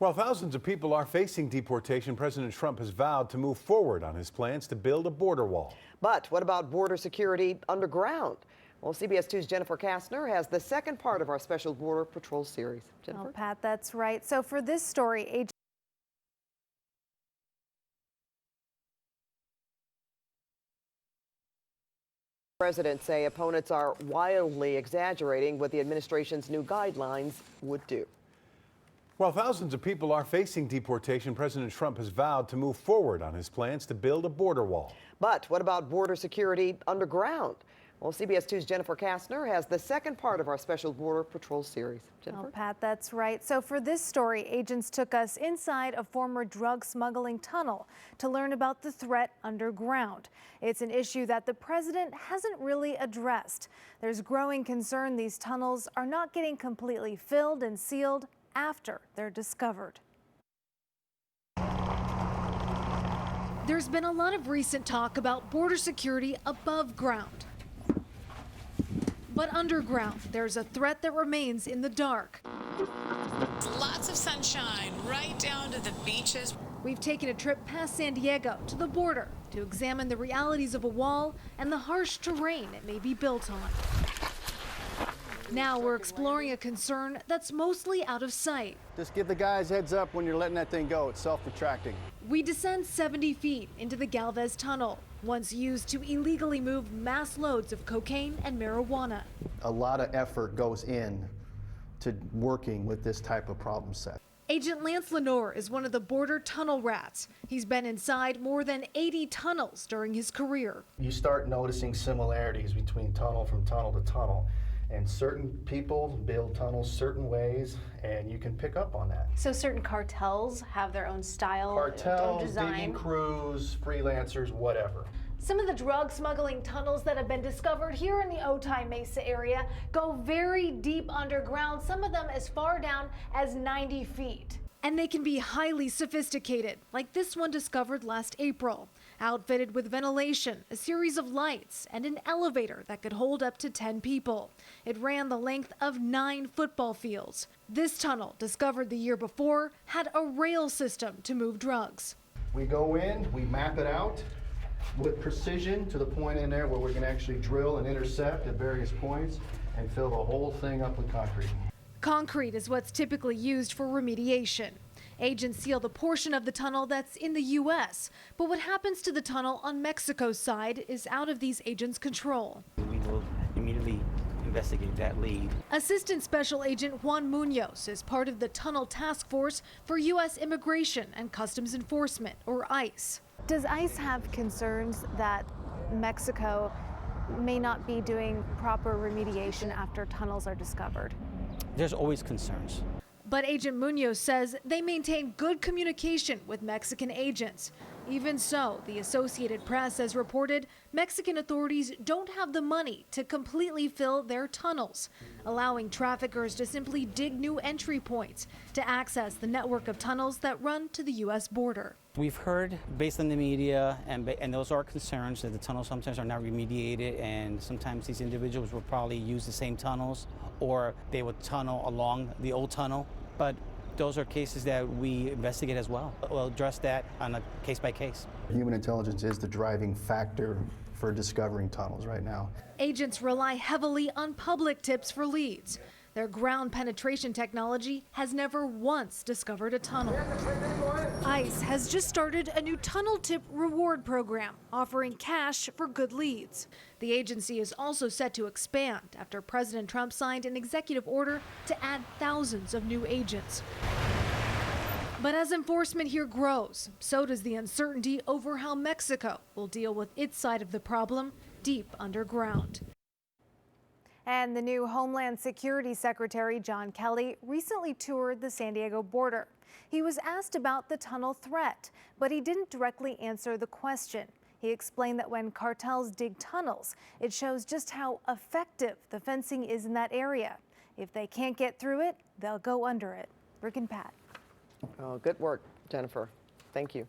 While thousands of people are facing deportation, President Trump has vowed to move forward on his plans to build a border wall. But what about border security underground? Well, CBS 2's Jennifer Kastner has the second part of our special Border Patrol series. Jennifer? Oh, Pat, that's right. So for this story, Presidents say opponents are wildly exaggerating what the administration's new guidelines would do. While thousands of people are facing deportation, President Trump has vowed to move forward on his plans to build a border wall. But what about border security underground? Well, CBS 2's Jennifer Kastner has the second part of our special Border Patrol series. Jennifer? Oh, Pat, that's right. So for this story, agents took us inside a former drug smuggling tunnel to learn about the threat underground. It's an issue that the president hasn't really addressed. There's growing concern these tunnels are not getting completely filled and sealed after they're discovered. There's been a lot of recent talk about border security above ground. But underground, there's a threat that remains in the dark. Lots of sunshine right down to the beaches. We've taken a trip past San Diego to the border to examine the realities of a wall and the harsh terrain it may be built on. Now we're exploring a concern that's mostly out of sight. Just give the guys heads up when you're letting that thing go. It's self-retracting. We descend 70 feet into the Galvez Tunnel, once used to illegally move mass loads of cocaine and marijuana. A lot of effort goes in to working with this type of problem set. Agent Lance Lenore is one of the border tunnel rats. He's been inside more than 80 tunnels during his career. You start noticing similarities between tunnel from tunnel to tunnel. And certain people build tunnels certain ways, and you can pick up on that. So certain cartels have their own style, Cartels, own design. digging crews, freelancers, whatever. Some of the drug smuggling tunnels that have been discovered here in the Otay Mesa area go very deep underground, some of them as far down as 90 feet. And they can be highly sophisticated, like this one discovered last April. Outfitted with ventilation, a series of lights, and an elevator that could hold up to 10 people. It ran the length of 9 football fields. This tunnel, discovered the year before, had a rail system to move drugs. We go in, we map it out with precision to the point in there where we can actually drill and intercept at various points and fill the whole thing up with concrete. Concrete is what's typically used for remediation. Agents seal the portion of the tunnel that's in the U.S., but what happens to the tunnel on Mexico's side is out of these agents' control. We will immediately investigate that lead. Assistant Special Agent Juan Munoz is part of the Tunnel Task Force for U.S. Immigration and Customs Enforcement, or ICE. Does ICE have concerns that Mexico may not be doing proper remediation after tunnels are discovered? There's always concerns. But Agent Munoz says they maintain good communication with Mexican agents. Even so, the Associated Press has reported Mexican authorities don't have the money to completely fill their tunnels, allowing traffickers to simply dig new entry points to access the network of tunnels that run to the U.S. border. We've heard, based on the media, and those are concerns, that the tunnels sometimes are not remediated, and sometimes these individuals will probably use the same tunnels, or they would tunnel along the old tunnel. But those are cases that we investigate as well. We'll address that on a case by case. Human intelligence is the driving factor for discovering tunnels right now. Agents rely heavily on public tips for leads. Their ground penetration technology has never once discovered a tunnel. ICE has just started a new tunnel tip reward program, offering cash for good leads. The agency is also set to expand after President Trump signed an executive order to add thousands of new agents. But as enforcement here grows, so does the uncertainty over how Mexico will deal with its side of the problem deep underground. And the new Homeland Security Secretary, John Kelly, recently toured the San Diego border. He was asked about the tunnel threat, but he didn't directly answer the question. He explained that when cartels dig tunnels, it shows just how effective the fencing is in that area. If they can't get through it, they'll go under it. Rick and Pat. Oh, good work, Jennifer. Thank you.